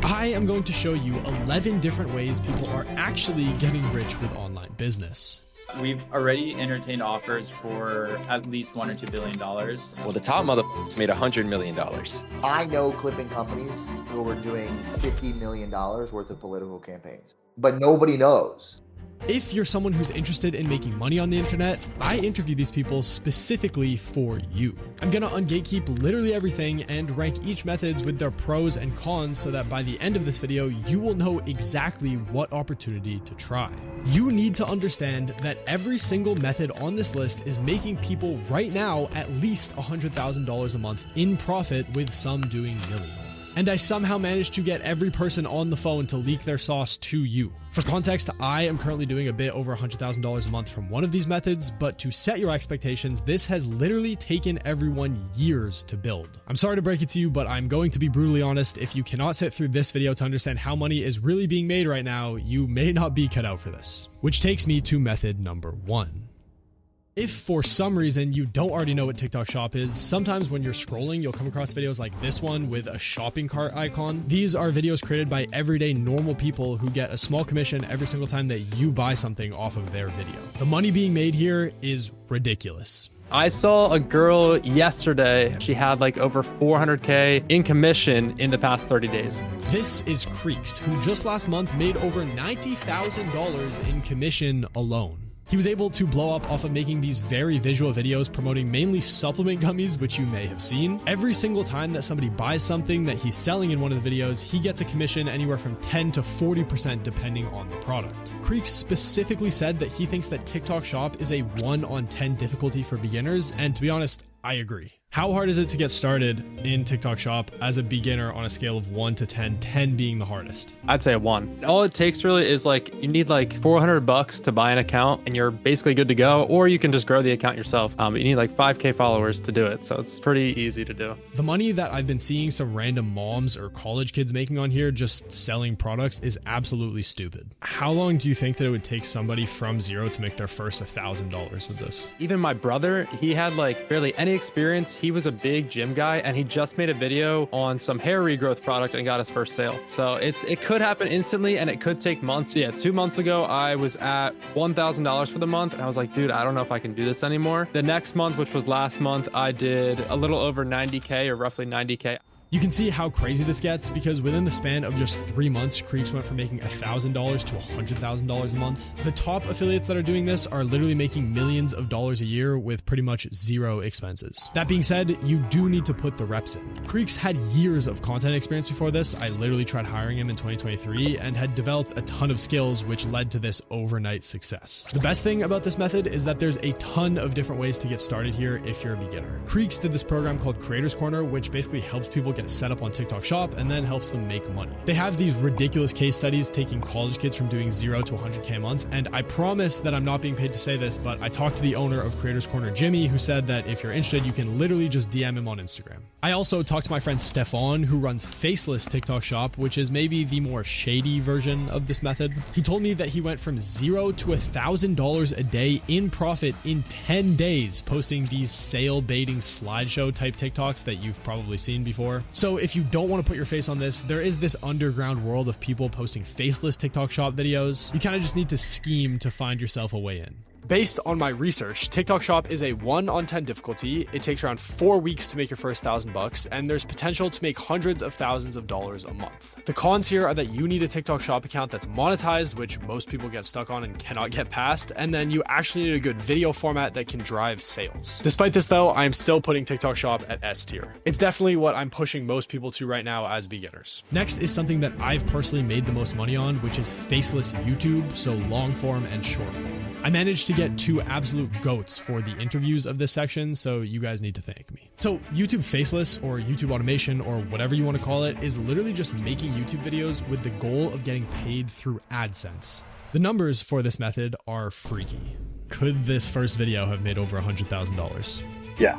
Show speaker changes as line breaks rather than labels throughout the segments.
I am going to show you 11 different ways people are actually getting rich with online business.
We've already entertained offers for at least $1 or $2 billion.
Well, the top motherfuckers made $100 million.
I know clipping companies who were doing $50 million worth of political campaigns, but nobody knows.
If you're someone who's interested in making money on the internet, I interview these people specifically for you. I'm gonna ungatekeep literally everything and rank each methods with their pros and cons so that by the end of this video, you will know exactly what opportunity to try. You need to understand that every single method on this list is making people right now at least $100,000 a month in profit, with some doing millions. And I somehow managed to get every person on the phone to leak their sauce to you. For context, I am currently doing a bit over $100,000 a month from one of these methods, but to set your expectations, this has literally taken everyone years to build. I'm sorry to break it to you, but I'm going to be brutally honest. If you cannot sit through this video to understand how money is really being made right now, you may not be cut out for this. Which takes me to method number 1. If for some reason you don't already know what TikTok Shop is, sometimes when you're scrolling, you'll come across videos like this one with a shopping cart icon. These are videos created by everyday normal people who get a small commission every single time that you buy something off of their video. The money being made here is ridiculous.
I saw a girl yesterday. She had like over 400K in commission in the past 30 days.
This is Creeks, who just last month made over $90,000 in commission alone. He was able to blow up off of making these very visual videos promoting mainly supplement gummies, which you may have seen. Every single time that somebody buys something that he's selling in one of the videos, he gets a commission anywhere from 10 to 40% depending on the product. Creeks specifically said that he thinks that TikTok Shop is a 1 on 10 difficulty for beginners, and to be honest, I agree. How hard is it to get started in TikTok Shop as a beginner on a scale of 1 to 10, 10 being the hardest?
I'd say a 1. All it takes really is like, you need like $400 to buy an account and you're basically good to go, or you can just grow the account yourself. You need like 5K followers to do it. So it's pretty easy to do.
The money that I've been seeing some random moms or college kids making on here just selling products is absolutely stupid. How long do you think that it would take somebody from zero to make their first $1,000 with this?
Even my brother, he had like barely any experience. He was a big gym guy and he just made a video on some hair regrowth product and got his first sale. So it could happen instantly and it could take months. Yeah, 2 months ago, I was at $1,000 for the month and I was like, dude, I don't know if I can do this anymore. The next month, which was last month, I did a little over 90K or roughly 90K.
You can see how crazy this gets because within the span of just 3 months, Creeks went from making $1,000 to $100,000 a month. The top affiliates that are doing this are literally making millions of dollars a year with pretty much zero expenses. That being said, you do need to put the reps in. Creeks had years of content experience before this. I literally tried hiring him in 2023 and had developed a ton of skills which led to this overnight success. The best thing about this method is that there's a ton of different ways to get started here if you're a beginner. Creeks did this program called Creators Corner, which basically helps people get set up on TikTok Shop and then helps them make money. They have these ridiculous case studies taking college kids from doing 0 to 100K a month, and I promise that I'm not being paid to say this, but I talked to the owner of Creators Corner, Jimmy, who said that if you're interested, you can literally just DM him on Instagram. I also talked to my friend Stefan, who runs Faceless TikTok Shop, which is maybe the more shady version of this method. He told me that he went from 0 to $1,000 a day in profit in 10 days, posting these sale baiting slideshow type TikToks that you've probably seen before. So if you don't want to put your face on this, there is this underground world of people posting faceless TikTok Shop videos. You kind of just need to scheme to find yourself a way in. Based on my research, TikTok Shop is a 1 on 10 difficulty. It takes around 4 weeks to make your first $1,000, and there's potential to make hundreds of thousands of dollars a month. The cons here are that you need a TikTok Shop account that's monetized, which most people get stuck on and cannot get past, and then you actually need a good video format that can drive sales. Despite this though, I am still putting TikTok Shop at S tier. It's definitely what I'm pushing most people to right now as beginners. Next is something that I've personally made the most money on, which is faceless YouTube, so long form and short form. I managed to get 2 absolute goats for the interviews of this section, so you guys need to thank me. So YouTube Faceless, or YouTube automation, or whatever you want to call it, is literally just making YouTube videos with the goal of getting paid through AdSense. The numbers for this method are freaky. Could this first video have made over $100,000?
Yeah.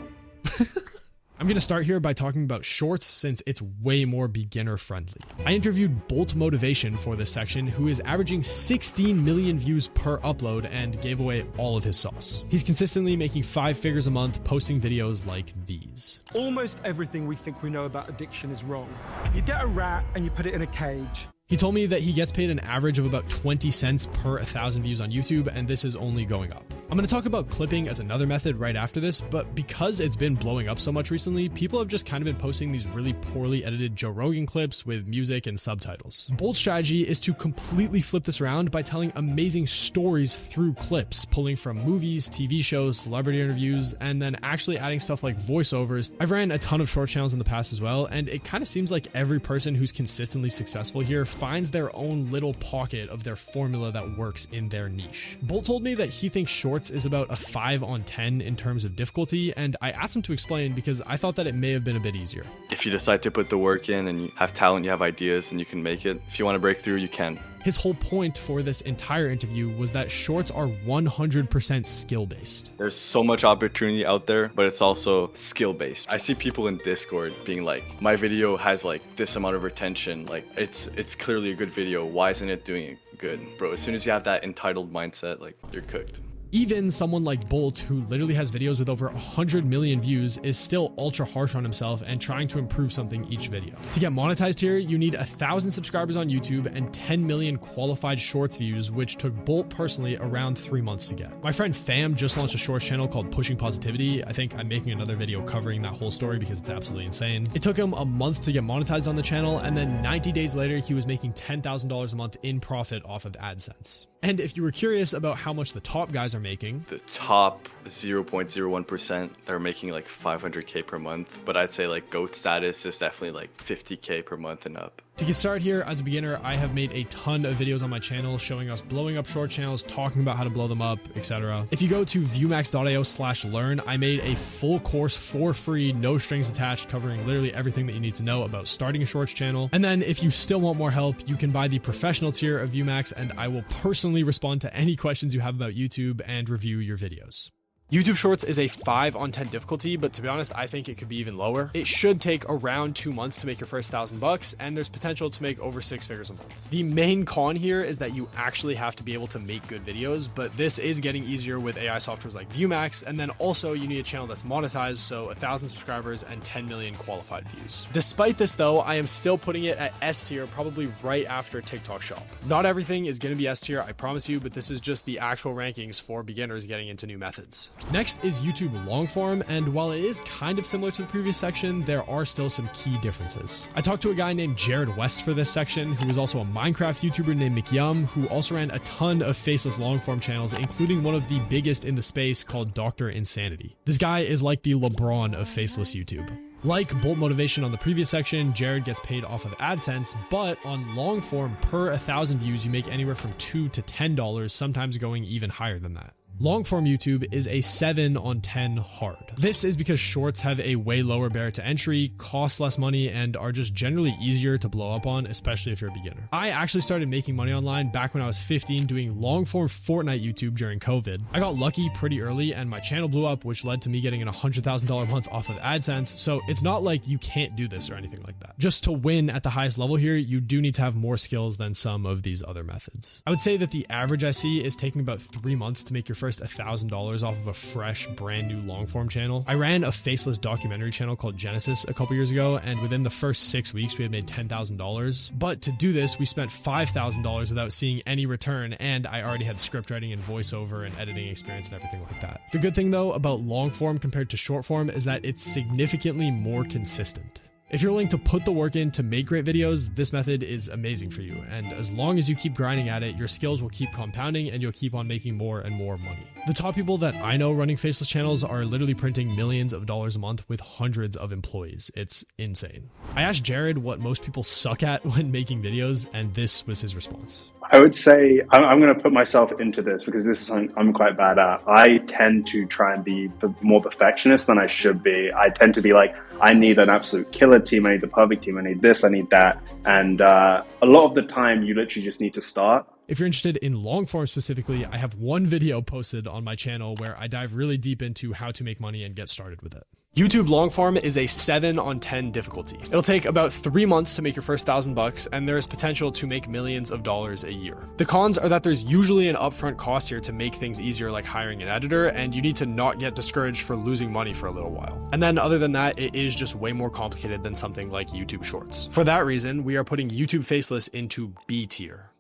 I'm going to start here by talking about shorts since it's way more beginner friendly. I interviewed Bolt Motivation for this section, who is averaging 16 million views per upload and gave away all of his sauce. He's consistently making 5 figures a month, posting videos like these.
Almost everything we think we know about addiction is wrong. You get a rat and you put it in a cage.
He told me that he gets paid an average of about 20 cents per 1,000 views on YouTube, and this is only going up. I'm going to talk about clipping as another method right after this, but because it's been blowing up so much recently, people have just kind of been posting these really poorly edited Joe Rogan clips with music and subtitles. Bolt's strategy is to completely flip this around by telling amazing stories through clips, pulling from movies, TV shows, celebrity interviews, and then actually adding stuff like voiceovers. I've ran a ton of short channels in the past as well, and it kind of seems like every person who's consistently successful here finds their own little pocket of their formula that works in their niche. Bolt told me that he thinks shorts is about a 5 on 10 in terms of difficulty, and I asked him to explain because I thought that it may have been a bit easier.
If you decide to put the work in and you have talent, you have ideas, and you can make it. If you want to break through, you can.
His whole point for this entire interview was that shorts are 100% skill-based.
There's so much opportunity out there, but it's also skill-based. I see people in Discord being like, my video has like this amount of retention, like it's clearly a good video, why isn't it doing it good? Bro, as soon as you have that entitled mindset, like, you're cooked.
Even someone like Bolt, who literally has videos with over 100 million views, is still ultra harsh on himself and trying to improve something each video. To get monetized here, you need 1,000 subscribers on YouTube and 10 million qualified shorts views, which took Bolt personally around 3 months to get. My friend Fam just launched a shorts channel called Pushing Positivity. I think I'm making another video covering that whole story because it's absolutely insane. It took him a month to get monetized on the channel, and then 90 days later, he was making $10,000 a month in profit off of AdSense. And if you were curious about how much the top guys are making,
the top 0.01%, they're making like 500K per month, but I'd say like GOAT status is definitely like 50K per month and up.
To get started here, as a beginner, I have made a ton of videos on my channel showing us blowing up short channels, talking about how to blow them up, etc. If you go to viewmax.io/learn, I made a full course for free, no strings attached, covering literally everything that you need to know about starting a shorts channel. And then if you still want more help, you can buy the professional tier of Viewmax, and I will personally respond to any questions you have about YouTube and review your videos. YouTube Shorts is a 5 on 10 difficulty, but to be honest, I think it could be even lower. It should take around 2 months to make your first $1,000, and there's potential to make over 6 figures a month. The main con here is that you actually have to be able to make good videos, but this is getting easier with AI softwares like Viewmax, and then also you need a channel that's monetized, so 1,000 subscribers and 10 million qualified views. Despite this though, I am still putting it at S tier, probably right after TikTok Shop. Not everything is going to be S tier, I promise you, but this is just the actual rankings for beginners getting into new methods. Next is YouTube Longform, and while it is kind of similar to the previous section, there are still some key differences. I talked to a guy named Jared West for this section, who is also a Minecraft YouTuber named McYum, who also ran a ton of faceless longform channels, including one of the biggest in the space called Dr. Insanity. This guy is like the LeBron of faceless YouTube. Like Bolt Motivation on the previous section, Jared gets paid off of AdSense, but on long form, per 1,000 views, you make anywhere from $2 to $10, sometimes going even higher than that. Long form YouTube is a 7 on 10 hard. This is because shorts have a way lower barrier to entry, cost less money, and are just generally easier to blow up on, especially if you're a beginner. I actually started making money online back when I was 15 doing long form Fortnite YouTube during COVID. I got lucky pretty early and my channel blew up, which led to me getting a $100,000 a month off of AdSense. So it's not like you can't do this or anything like that. Just to win at the highest level here, you do need to have more skills than some of these other methods. I would say that the average I see is taking about 3 months to make your first $1,000 off of a fresh, brand new long form channel. I ran a faceless documentary channel called Genesis a couple years ago, and within the first 6 weeks, we had made $10,000. But to do this, we spent $5,000 without seeing any return, and I already had script writing and voiceover and editing experience and everything like that. The good thing though about long form compared to short form is that it's significantly more consistent. If you're willing to put the work in to make great videos, this method is amazing for you. And as long as you keep grinding at it, your skills will keep compounding and you'll keep on making more and more money. The top people that I know running faceless channels are literally printing millions of dollars a month with hundreds of employees. It's insane. I asked Jared what most people suck at when making videos, and this was his response.
I would say I'm going to put myself into this because this is something I'm quite bad at. I tend to try and be more perfectionist than I should be. I tend to be like, I need an absolute killer team. I need the perfect team. I need this, I need that. And a lot of the time you literally just need to start.
If you're interested in long form specifically, I have one video posted on my channel where I dive really deep into how to make money and get started with it. YouTube long form is a 7 on 10 difficulty. It'll take about 3 months to make your first $1,000 and there's potential to make millions of dollars a year. The cons are that there's usually an upfront cost here to make things easier, like hiring an editor, and you need to not get discouraged for losing money for a little while. And then other than that, it is just way more complicated than something like YouTube Shorts. For that reason, we are putting YouTube Faceless into B tier.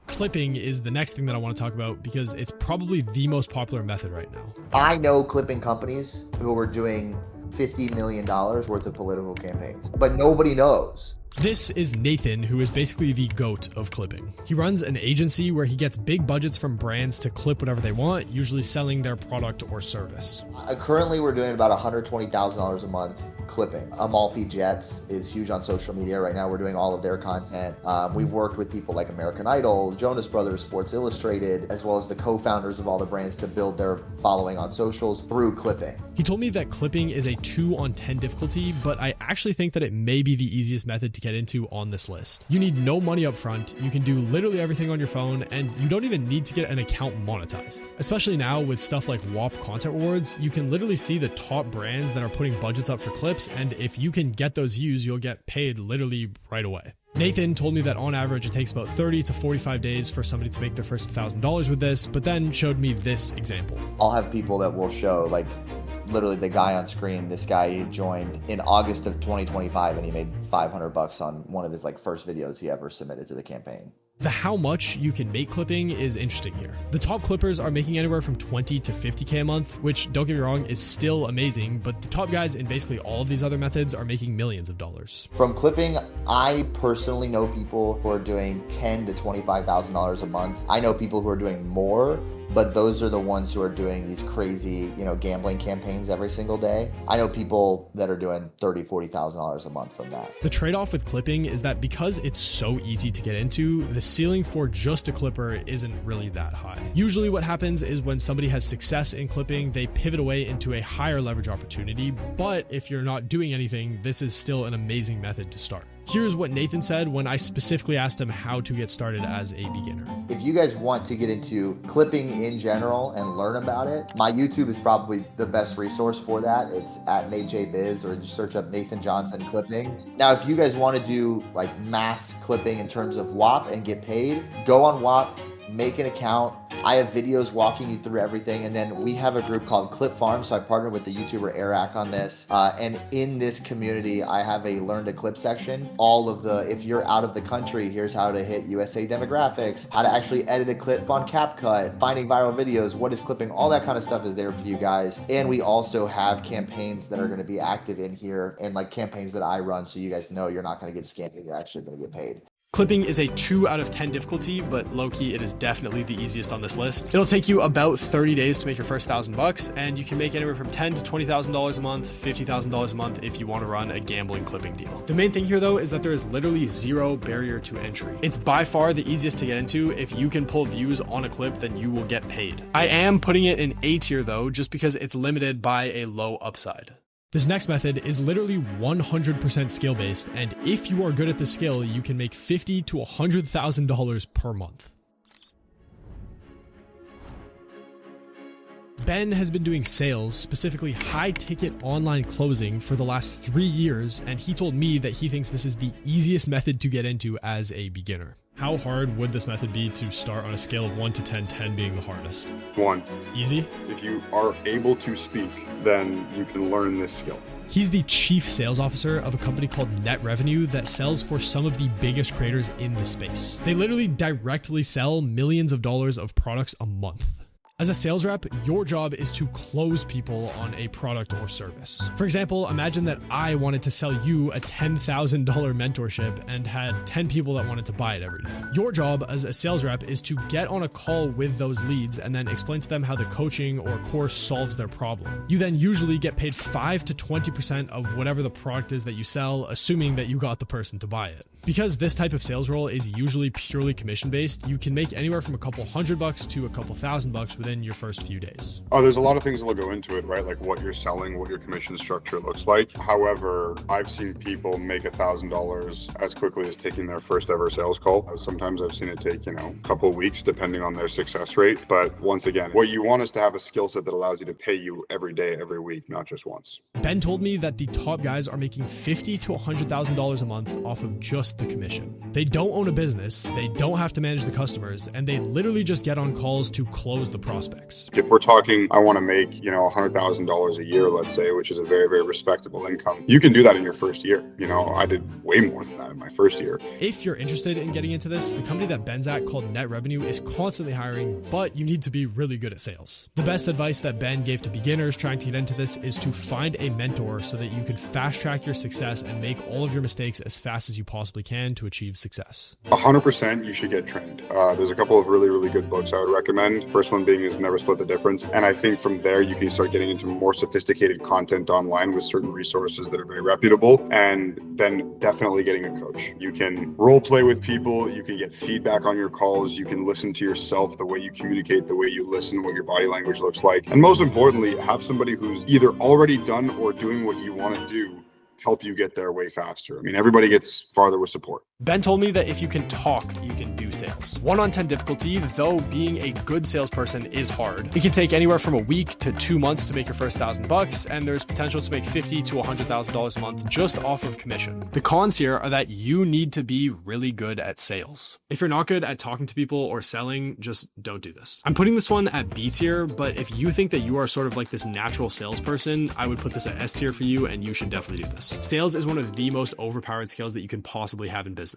Clipping is the next thing that I want to talk about because it's probably the most popular method right now.
I know clipping companies who are doing $50 million worth of political campaigns, but nobody knows.
This is Nathan, who is basically the GOAT of clipping. He runs an agency where he gets big budgets from brands to clip whatever they want, usually selling their product or service.
Currently, we're doing about $120,000 a month clipping. Amalfi Jets is huge on social media right now. We're doing all of their content. We've worked with people like American Idol, Jonas Brothers, Sports Illustrated, as well as the co-founders of all the brands to build their following on socials through clipping.
He told me that clipping is a 2 on 10 difficulty, but I actually think that it may be the easiest method to get into on this list. You need no money up front, you can do literally everything on your phone, and you don't even need to get an account monetized. Especially now with stuff like WAP Content Rewards, you can literally see the top brands that are putting budgets up for clips, and if you can get those views, you'll get paid literally right away. Nathan told me that on average it takes about 30 to 45 days for somebody to make their first $1,000 with this, but then showed me this example.
I'll have people that will show, like, literally the guy on screen, this guy, he joined in August of 2025 and he made $500 on one of his first videos he ever submitted to the campaign.
The how much you can make clipping is interesting here. The top clippers are making anywhere from 20 to 50K a month, which, don't get me wrong, is still amazing, but the top guys in basically all of these other methods are making millions of dollars.
From clipping, I personally know people who are doing $10,000 to $25,000 a month. I know people who are doing more, but those are the ones who are doing these crazy, gambling campaigns every single day. I know people that are doing $30,000, $40,000 a month from that.
The trade-off with clipping is that because it's so easy to get into, the ceiling for just a clipper isn't really that high. Usually what happens is when somebody has success in clipping, they pivot away into a higher leverage opportunity, but if you're not doing anything, this is still an amazing method to start. Here's what Nathan said when I specifically asked him how to get started as a beginner.
If you guys want to get into clipping in general and learn about it, my YouTube is probably the best resource for that. It's at NateJBiz, or just search up Nathan Johnson clipping. Now, if you guys want to do mass clipping in terms of WAP and get paid, go on WAP, make an account. I have videos walking you through everything, and then we have a group called Clip Farm, so I partnered with the YouTuber Eric on this, and in this community I have a learn to clip section. All of the, if you're out of the country, here's how to hit USA demographics, how to actually edit a clip on CapCut, finding viral videos, what is clipping, all that kind of stuff is there for you guys. And we also have campaigns that are going to be active in here, and campaigns that I run, so you guys know you're not going to get scammed, you're actually going to get paid.
Clipping is a 2 out of 10 difficulty, but low-key it is definitely the easiest on this list. It'll take you about 30 days to make your first $1,000, and you can make anywhere from $10,000 to $20,000 a month, $50,000 a month if you want to run a gambling clipping deal. The main thing here though is that there is literally zero barrier to entry. It's by far the easiest to get into. If you can pull views on a clip, then you will get paid. I am putting it in A tier though, just because it's limited by a low upside. This next method is literally 100% skill based, and if you are good at the skill, you can make $50,000 to $100,000 per month. Ben has been doing sales, specifically high ticket online closing, for the last 3 years, and he told me that he thinks this is the easiest method to get into as a beginner. How hard would this method be to start on a scale of 1 to 10, 10 being the hardest?
1.
Easy?
If you are able to speak, then you can learn this skill.
He's the chief sales officer of a company called Net Revenue that sells for some of the biggest creators in the space. They literally directly sell millions of dollars of products a month. As a sales rep, your job is to close people on a product or service. For example, imagine that I wanted to sell you a $10,000 mentorship and had 10 people that wanted to buy it every day. Your job as a sales rep is to get on a call with those leads and then explain to them how the coaching or course solves their problem. You then usually get paid 5 to 20% of whatever the product is that you sell, assuming that you got the person to buy it. Because this type of sales role is usually purely commission based, you can make anywhere from a couple $100 to a couple $1,000 within your first few days.
Oh, there's a lot of things that'll go into it, right? Like what you're selling, what your commission structure looks like. However, I've seen people make $1,000 as quickly as taking their first ever sales call. Sometimes I've seen it take, a couple of weeks depending on their success rate. But once again, what you want is to have a skill set that allows you to pay you every day, every week, not just once.
Ben told me that the top guys are making $50,000 to $100,000 a month off of just the commission. They don't own a business, they don't have to manage the customers, and they literally just get on calls to close the prospects.
If we're talking, I want to make, $100,000 a year, let's say, which is a very, very respectable income, you can do that in your first year. I did way more than that in my first year.
If you're interested in getting into this, the company that Ben's at called Net Revenue is constantly hiring, but you need to be really good at sales. The best advice that Ben gave to beginners trying to get into this is to find a mentor so that you can fast track your success and make all of your mistakes as fast as you possibly can to achieve success.
100% you should get trained. There's a couple of really, really good books I would recommend. First one being is Never Split the Difference. And I think from there, you can start getting into more sophisticated content online with certain resources that are very reputable, and then definitely getting a coach. You can role play with people. You can get feedback on your calls. You can listen to yourself, the way you communicate, the way you listen, what your body language looks like. And most importantly, have somebody who's either already done or doing what you want to do help you get there way faster. I mean, everybody gets farther with support.
Ben told me that if you can talk, you can do sales. 1 on 10 difficulty, though being a good salesperson is hard. It can take anywhere from a week to 2 months to make your first $1,000, and there's potential to make $50,000 to $100,000 a month just off of commission. The cons here are that you need to be really good at sales. If you're not good at talking to people or selling, just don't do this. I'm putting this one at B tier, but if you think that you are sort of like this natural salesperson, I would put this at S tier for you, and you should definitely do this. Sales is one of the most overpowered skills that you can possibly have in business.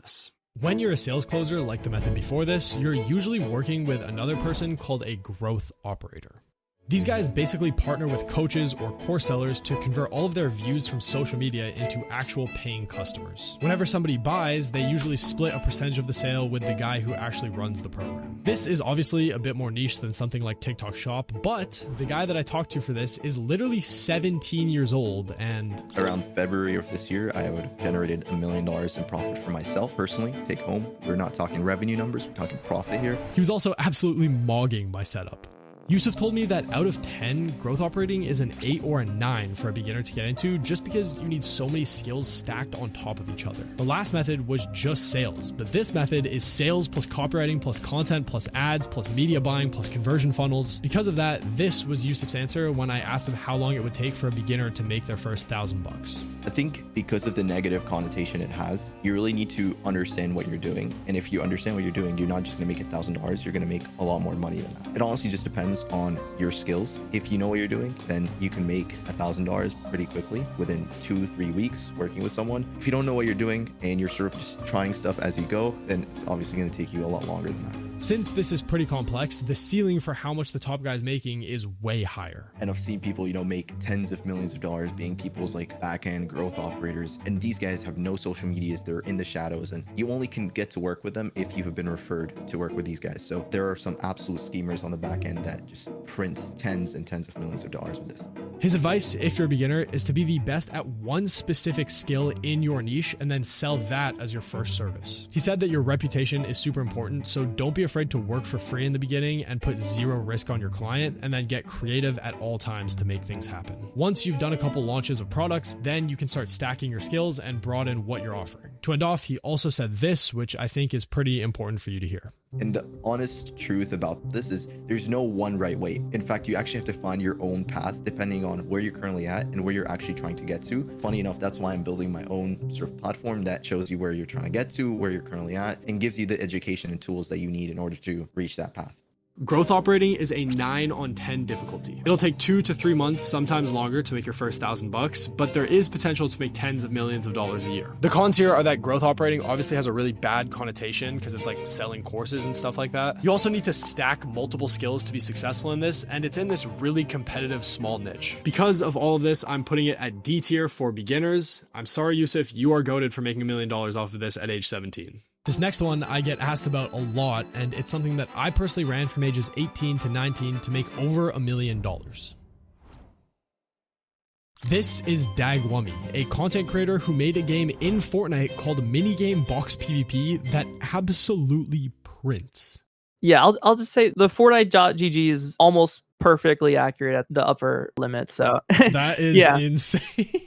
When you're a sales closer, like the method before this, you're usually working with another person called a growth operator. These guys basically partner with coaches or course sellers to convert all of their views from social media into actual paying customers. Whenever somebody buys, they usually split a percentage of the sale with the guy who actually runs the program. This is obviously a bit more niche than something like TikTok Shop, but the guy that I talked to for this is literally 17 years old, and
around February of this year, I would have generated $1 million in profit for myself personally, take home. We're not talking revenue numbers, we're talking profit here.
He was also absolutely mogging my setup. Yusuf told me that out of 10, growth operating is an 8 or a 9 for a beginner to get into just because you need so many skills stacked on top of each other. The last method was just sales, but this method is sales plus copywriting plus content plus ads plus media buying plus conversion funnels. Because of that, this was Yusuf's answer when I asked him how long it would take for a beginner to make their first $1,000.
I think because of the negative connotation it has, you really need to understand what you're doing. And if you understand what you're doing, you're not just going to make $1,000, you're going to make a lot more money than that. It honestly just depends on your skills. If you know what you're doing, then you can make $1,000 pretty quickly within 2-3 weeks working with someone. If you don't know what you're doing and you're sort of just trying stuff as you go, then it's obviously going to take you a lot longer than that.
Since this is pretty complex, the ceiling for how much the top guy's making is way higher.
And I've seen people, make tens of millions of dollars being people's back-end growth operators. And these guys have no social medias. They're in the shadows, and you only can get to work with them if you have been referred to work with these guys. So there are some absolute schemers on the back end that just print tens and tens of millions of dollars with this.
His advice, if you're a beginner, is to be the best at one specific skill in your niche and then sell that as your first service. He said that your reputation is super important, so don't be afraid to work for free in the beginning and put zero risk on your client, and then get creative at all times to make things happen. Once you've done a couple launches of products, then you can start stacking your skills and broaden what you're offering. To end off, he also said this, which I think is pretty important for you to hear.
And the honest truth about this is there's no one right way. In fact, you actually have to find your own path depending on where you're currently at and where you're actually trying to get to. Funny enough, that's why I'm building my own sort of platform that shows you where you're trying to get to, where you're currently at, and gives you the education and tools that you need in order to reach that path.
Growth operating is a 9 on 10 difficulty. It'll take 2 to 3 months, sometimes longer, to make your first $1,000, but there is potential to make tens of millions of dollars a year. The cons here are that growth operating obviously has a really bad connotation because it's like selling courses and stuff like that. You also need to stack multiple skills to be successful in this, and it's in this really competitive small niche. Because of all of this, I'm putting it at D tier for beginners. I'm sorry, Yusuf, you are goated for making $1 million off of this at age 17. This next one I get asked about a lot, and it's something that I personally ran from ages 18 to 19 to make over $1 million. This is Dagwummy, a content creator who made a game in Fortnite called Minigame Box PvP that absolutely prints.
Yeah, I'll just say the Fortnite.gg is almost perfectly accurate at the upper limit. So
that is insane.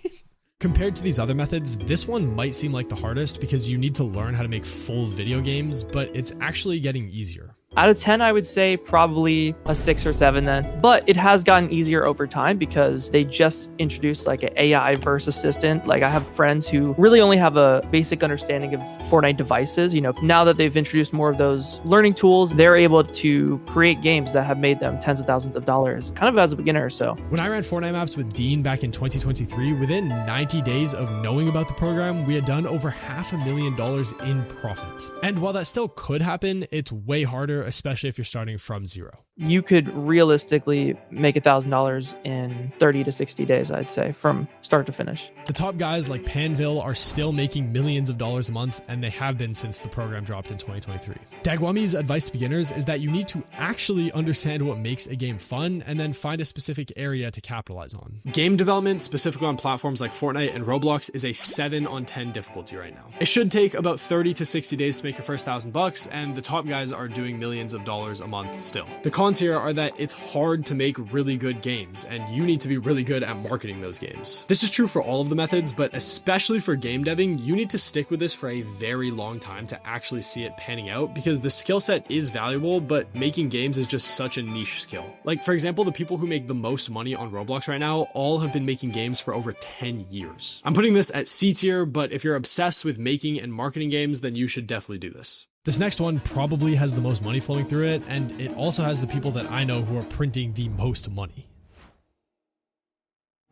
Compared to these other methods, this one might seem like the hardest because you need to learn how to make full video games, but it's actually getting easier.
Out of 10, I would say probably a 6 or 7 then. But it has gotten easier over time because they just introduced like an AI verse assistant. Like I have friends who really only have a basic understanding of Fortnite devices. You know, now that they've introduced more of those learning tools, they're able to create games that have made them tens of thousands of dollars, kind of as a beginner. So
when I ran Fortnite maps with Dean back in 2023, within 90 days of knowing about the program, we had done over $500,000 in profit. And while that still could happen, it's way harder, especially if you're starting from zero.
You could realistically make $1,000 in 30 to 60 days, I'd say, from start to finish.
The top guys like Panville are still making millions of dollars a month, and they have been since the program dropped in 2023. Dagwummy's advice to beginners is that you need to actually understand what makes a game fun and then find a specific area to capitalize on. Game development, specifically on platforms like Fortnite and Roblox, is a 7 on 10 difficulty right now. It should take about 30 to 60 days to make your first $1,000, and the top guys are doing millions of dollars a month still. The cons here are that it's hard to make really good games, and you need to be really good at marketing those games. This is true for all of the methods, but especially for game deving, you need to stick with this for a very long time to actually see it panning out, because the skill set is valuable, but making games is just such a niche skill. Like, for example, the people who make the most money on Roblox right now all have been making games for over 10 years. I'm putting this at C tier, but if you're obsessed with making and marketing games, then you should definitely do this. This next one probably has the most money flowing through it, and it also has the people that I know who are printing the most money.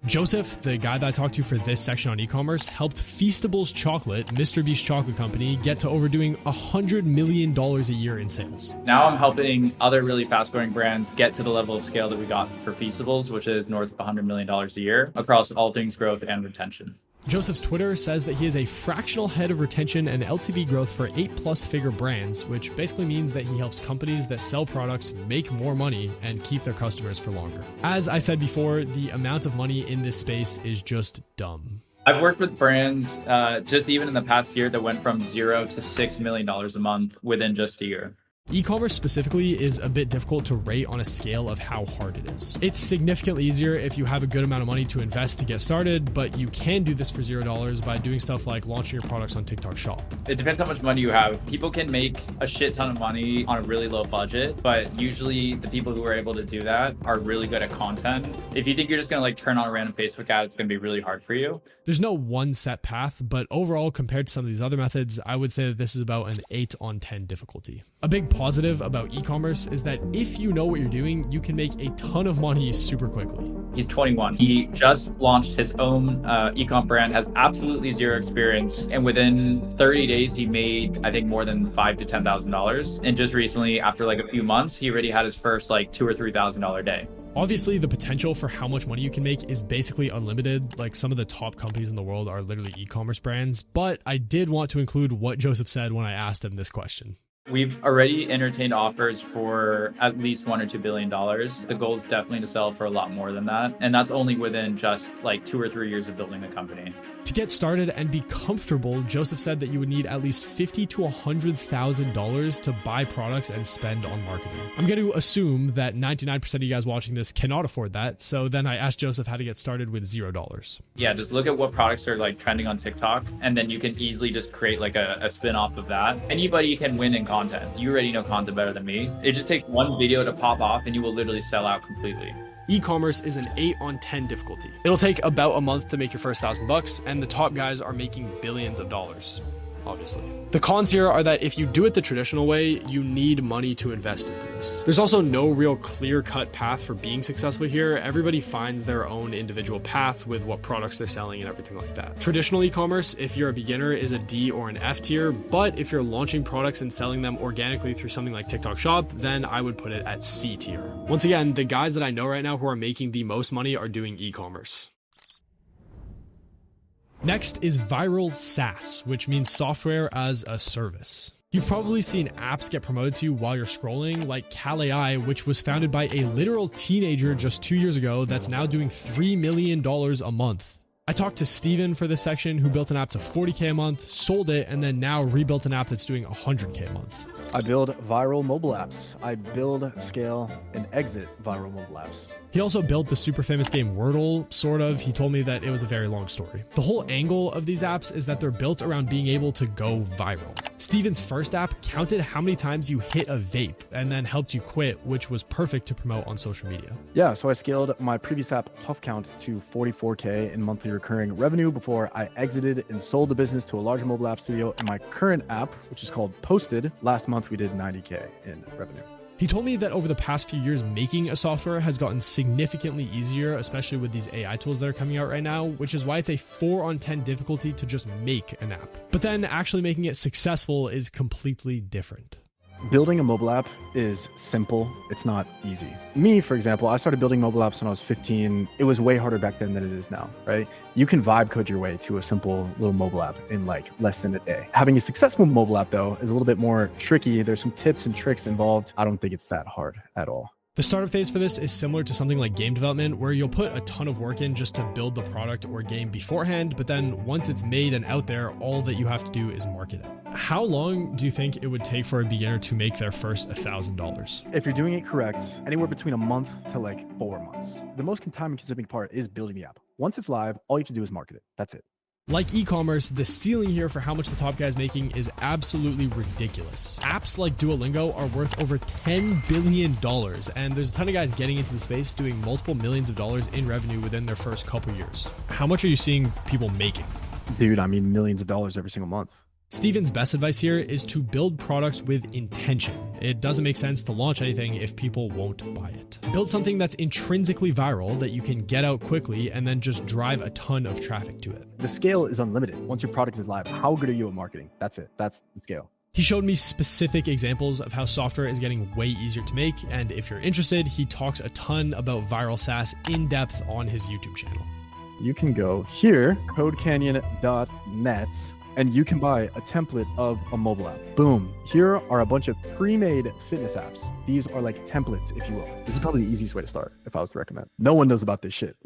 Joseph, the guy that I talked to for this section on e-commerce, helped Feastables Chocolate, Mr. Beast chocolate company, get to overdoing $100 million a year in sales.
Now I'm helping other really fast-growing brands get to the level of scale that we got for Feastables, which is north of $100 million a year across all things growth and retention.
Joseph's Twitter says that he is a fractional head of retention and LTV growth for 8+ figure brands, which basically means that he helps companies that sell products make more money and keep their customers for longer. As I said before, the amount of money in this space is just dumb.
I've worked with brands just even in the past year that went from $0 to $6 million a month within just a year.
E-commerce specifically is a bit difficult to rate on a scale of how hard it is. It's significantly easier if you have a good amount of money to invest to get started, but you can do this for $0 by doing stuff like launching your products on TikTok Shop.
It depends how much money you have. People can make a shit ton of money on a really low budget, but usually the people who are able to do that are really good at content. If you think you're just gonna like turn on a random Facebook ad, it's gonna be really hard for you.
There's no one set path, but overall, compared to some of these other methods, I would say that this is about an 8 on 10 difficulty. A big positive about e-commerce is that if you know what you're doing, you can make a ton of money super quickly.
He's 21. He just launched his own e-com brand, has absolutely zero experience. And within 30 days, he made, I think, more than $5,000 to $10,000. And just recently, after like a few months, he already had his first like $2,000 or $3,000 day.
Obviously, the potential for how much money you can make is basically unlimited. Like some of the top companies in the world are literally e-commerce brands, but I did want to include what Joseph said when I asked him this question.
We've already entertained offers for at least $1 or $2 billion. The goal is definitely to sell for a lot more than that. And that's only within just like 2 or 3 years of building the company.
To get started and be comfortable, Joseph said that you would need at least $50,000 to $100,000 to buy products and spend on marketing. I'm going to assume that 99% of you guys watching this cannot afford that. So then I asked Joseph how to get started with $0.
Yeah, just look at what products are like trending on TikTok, and then you can easily just create like a spin-off of that. Anybody can win in content. You already know content better than me. It just takes one video to pop off and you will literally sell out completely.
E-commerce is an 8 on 10 difficulty. It'll take about a month to make your first $1,000, and the top guys are making billions of dollars, obviously. The cons here are that if you do it the traditional way, you need money to invest into this. There's also no real clear-cut path for being successful here. Everybody finds their own individual path with what products they're selling and everything like that. Traditional e-commerce, if you're a beginner, is a D or an F tier, but if you're launching products and selling them organically through something like TikTok Shop, then I would put it at C tier. Once again, the guys that I know right now who are making the most money are doing e-commerce. Next is Viral SaaS, which means software as a service. You've probably seen apps get promoted to you while you're scrolling, like Cal AI, which was founded by a literal teenager just 2 years ago that's now doing $3 million a month. I talked to Steven for this section, who built an app to 40K a month, sold it, and then now rebuilt an app that's doing 100K a month.
I build viral mobile apps. I build, scale, and exit viral mobile apps.
He also built the super famous game Wordle, sort of. He told me that it was a very long story. The whole angle of these apps is that they're built around being able to go viral. Steven's first app counted how many times you hit a vape and then helped you quit, which was perfect to promote on social media.
Yeah, so I scaled my previous app Puff Count to 44K in monthly recurring revenue before I exited and sold the business to a larger mobile app studio. And my current app, which is called Posted, last month we did 90K in revenue.
He told me that over the past few years, making a software has gotten significantly easier, especially with these AI tools that are coming out right now, which is why it's a 4 on 10 difficulty to just make an app. But then actually making it successful is completely different.
Building a mobile app is simple. It's not easy. Me, for example, I started building mobile apps when I was 15. It was way harder back then than it is now, right? You can vibe code your way to a simple little mobile app in like less than a day. Having a successful mobile app, though, is a little bit more tricky. There's some tips and tricks involved. I don't think it's that hard at all.
The startup phase for this is similar to something like game development, where you'll put a ton of work in just to build the product or game beforehand, but then once it's made and out there, all that you have to do is market it. How long do you think it would take for a beginner to make their first $1,000?
If you're doing it correct, anywhere between a month to like 4 months. The most time-consuming part is building the app. Once it's live, all you have to do is market it. That's it.
Like e-commerce, the ceiling here for how much the top guy's making is absolutely ridiculous. Apps like Duolingo are worth over $10 billion, and there's a ton of guys getting into the space doing multiple millions of dollars in revenue within their first couple years. How much are you seeing people making?
Dude, I mean millions of dollars every single month.
Steven's best advice here is to build products with intention. It doesn't make sense to launch anything if people won't buy it. Build something that's intrinsically viral that you can get out quickly and then just drive a ton of traffic to it.
The scale is unlimited. Once your product is live, how good are you at marketing? That's it. That's the scale.
He showed me specific examples of how software is getting way easier to make, and if you're interested, he talks a ton about viral SaaS in depth on his YouTube channel.
You can go here, codecanyon.net, and you can buy a template of a mobile app. Boom. Here are a bunch of pre-made fitness apps. These are like templates, if you will. This is probably the easiest way to start, if I was to recommend. No one knows about this shit.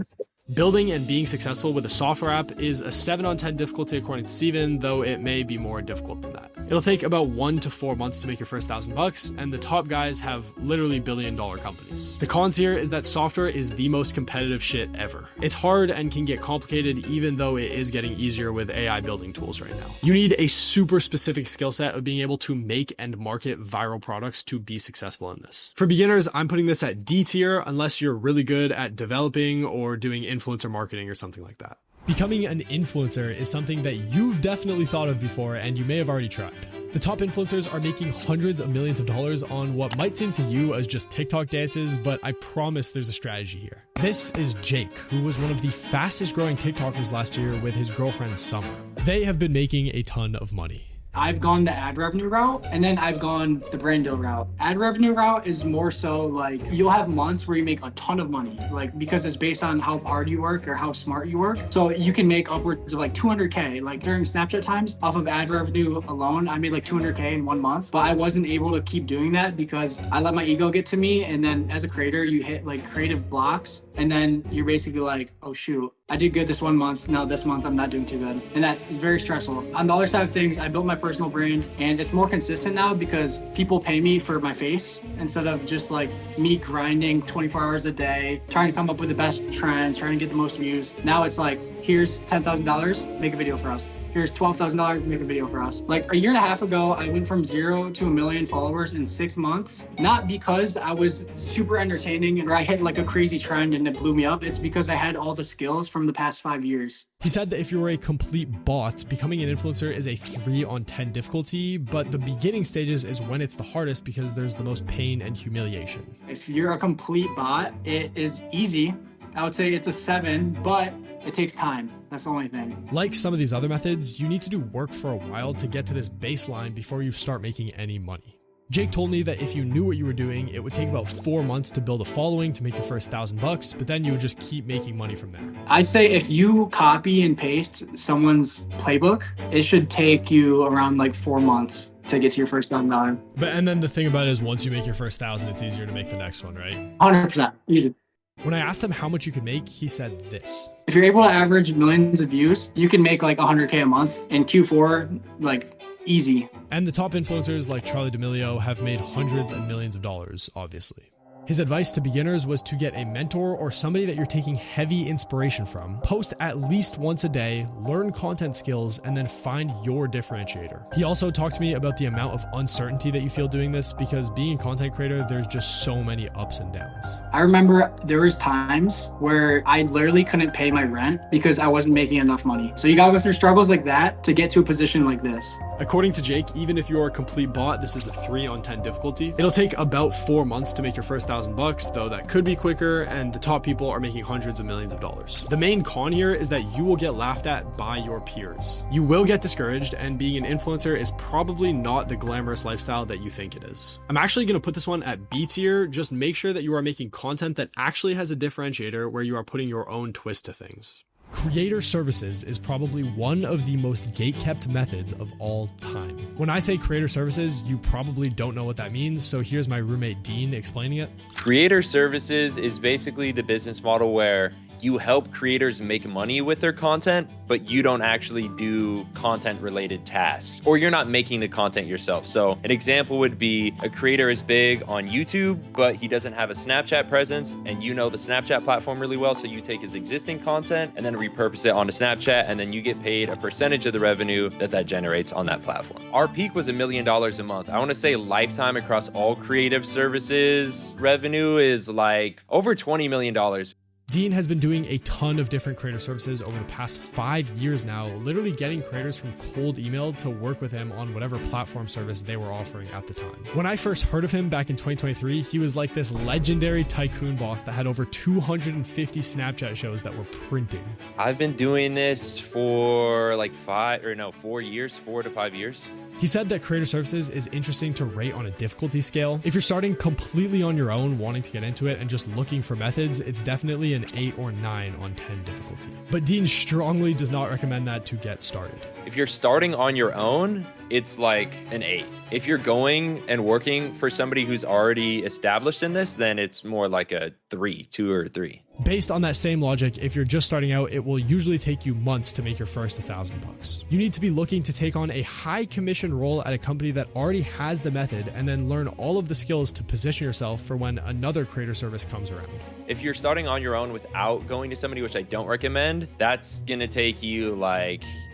Building and being successful with a software app is a 7 on 10 difficulty according to Steven, though it may be more difficult than that. It'll take about 1 to 4 months to make your first $1,000, and the top guys have literally billion-dollar companies. The cons here is that software is the most competitive shit ever. It's hard and can get complicated, even though it is getting easier with AI building tools right now. You need a super specific skill set of being able to make and market viral products to be successful in this. For beginners, I'm putting this at D tier unless you're really good at developing or doing influencer marketing or something like that. Becoming an influencer is something that you've definitely thought of before, and you may have already tried. The top influencers are making hundreds of millions of dollars on what might seem to you as just TikTok dances, but I promise there's a strategy here. This is Jake, who was one of the fastest growing TikTokers last year with his girlfriend Summer. They have been making a ton of money.
I've gone the ad revenue route, and then I've gone the brand deal route. Ad revenue route is more so like you'll have months where you make a ton of money, like because it's based on how hard you work or how smart you work. So you can make upwards of like 200K. Like during Snapchat times, off of ad revenue alone, I made like 200K in 1 month, but I wasn't able to keep doing that because I let my ego get to me. And then as a creator, you hit like creative blocks, and then you're basically like, oh shoot, I did good this 1 month. Now this month I'm not doing too good. And that is very stressful. On the other side of things, I built my personal brand, and it's more consistent now because people pay me for my face instead of just like me grinding 24 hours a day, trying to come up with the best trends, trying to get the most views. Now it's like, here's $10,000, make a video for us. Here's $12,000, make a video for us. Like a 1.5 years ago, I went from 0 to 1 million followers in 6 months. Not because I was super entertaining or I hit like a crazy trend and it blew me up. It's because I had all the skills from the past 5 years.
He said that if you're a complete bot, becoming an influencer is a 3 on 10 difficulty, but the beginning stages is when it's the hardest because there's the most pain and humiliation.
If you're a complete bot, it is easy. I would say it's a 7, but it takes time. That's the only thing.
Like some of these other methods, you need to do work for a while to get to this baseline before you start making any money. Jake told me that if you knew what you were doing, it would take about 4 months to build a following to make your first $1,000, but then you would just keep making money from there.
I'd say if you copy and paste someone's playbook, it should take you around like 4 months to get to your first $1,000.
But and then the thing about it is once you make your first 1,000, it's easier to make the next one, right?
100%. Easy.
When I asked him how much you could make, he said this.
If you're able to average millions of views, you can make like 100K a month in Q4, like easy.
And the top influencers like Charli D'Amelio have made hundreds and millions of dollars, obviously. His advice to beginners was to get a mentor or somebody that you're taking heavy inspiration from, post at least once a day, learn content skills, and then find your differentiator. He also talked to me about the amount of uncertainty that you feel doing this because being a content creator, there's just so many ups and downs.
I remember there was times where I literally couldn't pay my rent because I wasn't making enough money. So you gotta go through struggles like that to get to a position like this.
According to Jake, even if you're a complete bot, this is a 3 on 10 difficulty. It'll take about 4 months to make your first $1,000, though that could be quicker, and the top people are making hundreds of millions of dollars. The main con here is that you will get laughed at by your peers. You will get discouraged, and being an influencer is probably not the glamorous lifestyle that you think it is. I'm actually gonna put this one at B tier. Just make sure that you are making content that actually has a differentiator where you are putting your own twist to things. Creator services is probably one of the most gatekept methods of all time. When I say creator services, you probably don't know what that means, so here's my roommate Dean explaining it.
Creator services is basically the business model where you help creators make money with their content, but you don't actually do content related tasks, or you're not making the content yourself. So an example would be a creator is big on YouTube, but he doesn't have a Snapchat presence, and you know the Snapchat platform really well. So you take his existing content and then repurpose it onto Snapchat, and then you get paid a percentage of the revenue that generates on that platform. Our peak was $1 million a month. I want to say lifetime across all creative services revenue is like over $20 million.
Dean has been doing a ton of different creator services over the past 5 years now, literally getting creators from cold email to work with him on whatever platform service they were offering at the time. When I first heard of him back in 2023, he was like this legendary tycoon boss that had over 250 Snapchat shows that were printing.
I've been doing this for like 4 years, 4 to 5 years.
He said that creator services is interesting to rate on a difficulty scale. If you're starting completely on your own, wanting to get into it and just looking for methods, it's definitely an 8 or 9 on 10 difficulty. But Dean strongly does not recommend that to get started.
If you're starting on your own, it's like an 8. If you're going and working for somebody who's already established in this, then it's more like a 2 or 3.
Based on that same logic, if you're just starting out, it will usually take you months to make your first $1,000. You need to be looking to take on a high commission role at a company that already has the method and then learn all of the skills to position yourself for when another creator service comes around.
If you're starting on your own without going to somebody, which I don't recommend, that's gonna take you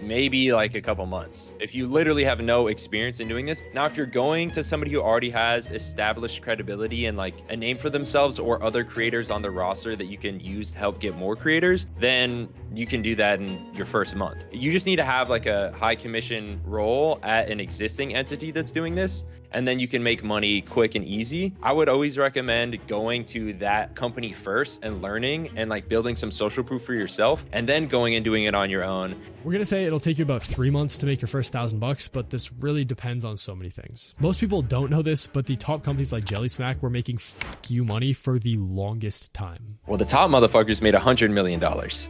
maybe a couple months. If you literally have no experience in doing this. Now, if you're going to somebody who already has established credibility and a name for themselves or other creators on the roster that you can use to help get more creators, then you can do that in your first month. You just need to have a high commission role at an existing entity that's doing this, and then you can make money quick and easy. I would always recommend going to that company first and learning and building some social proof for yourself, and then going and doing it on your own.
We're gonna say it'll take you about 3 months to make your first $1,000, but this really depends on so many things. Most people don't know this, but the top companies like Jelly Smack were making you money for the longest time.
Well, the top motherfuckers made $100 million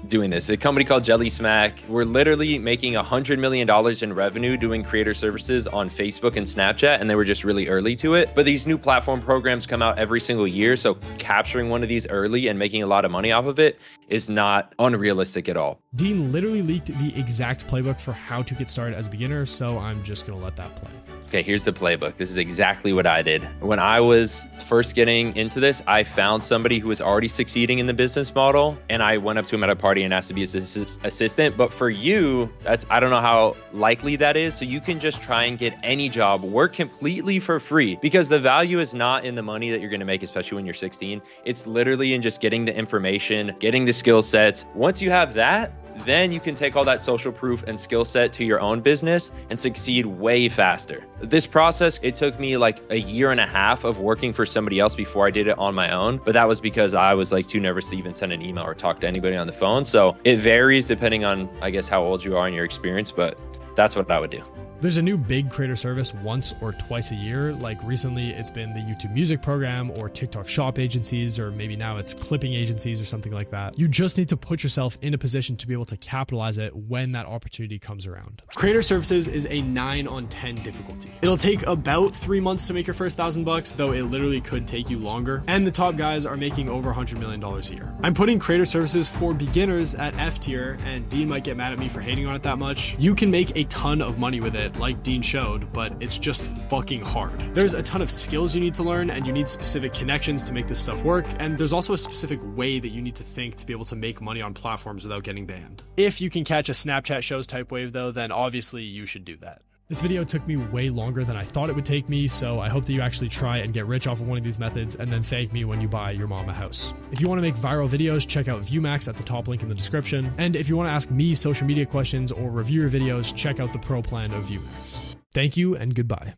doing this. A company called Jelly Smack, we're literally making $100 million in revenue doing creator services on Facebook and Snapchat, and they were just really early to it. But these new platform programs come out every single year, so capturing one of these early and making a lot of money off of it is not unrealistic at all.
Dean literally leaked the exact playbook for how to get started as a beginner, so I'm just gonna let that play.
Okay, here's the playbook. This is exactly what I did. When I was first getting into this, I found somebody who was already succeeding in the business model, and I went up to him at a party and asked to be his assistant. But for you, I don't know how likely that is. So you can just try and get any job, work completely for free, because the value is not in the money that you're gonna make, especially when you're 16. It's literally in just getting the information, getting the skill sets. Once you have that, then you can take all that social proof and skill set to your own business and succeed way faster. This process, it took me a 1.5 years of working for somebody else before I did it on my own. But that was because I was too nervous to even send an email or talk to anybody on the phone. So it varies depending on, I guess, how old you are and your experience, but that's what I would do.
There's a new big creator service once or twice a year. Like recently it's been the YouTube Music program or TikTok Shop agencies, or maybe now it's clipping agencies or something like that. You just need to put yourself in a position to be able to capitalize it when that opportunity comes around. Creator services is a 9 on 10 difficulty. It'll take about 3 months to make your first $1,000, though it literally could take you longer. And the top guys are making over $100 million a year. I'm putting creator services for beginners at F tier, and Dean might get mad at me for hating on it that much. You can make a ton of money with it, like Dean showed, but it's just fucking hard. There's a ton of skills you need to learn, and you need specific connections to make this stuff work, and there's also a specific way that you need to think to be able to make money on platforms without getting banned. If you can catch a Snapchat shows type wave though, then obviously you should do that. This video took me way longer than I thought it would take me, so I hope that you actually try and get rich off of one of these methods and then thank me when you buy your mom a house. If you want to make viral videos, check out ViewMax at the top link in the description. And if you want to ask me social media questions or review your videos, check out the pro plan of ViewMax. Thank you and goodbye.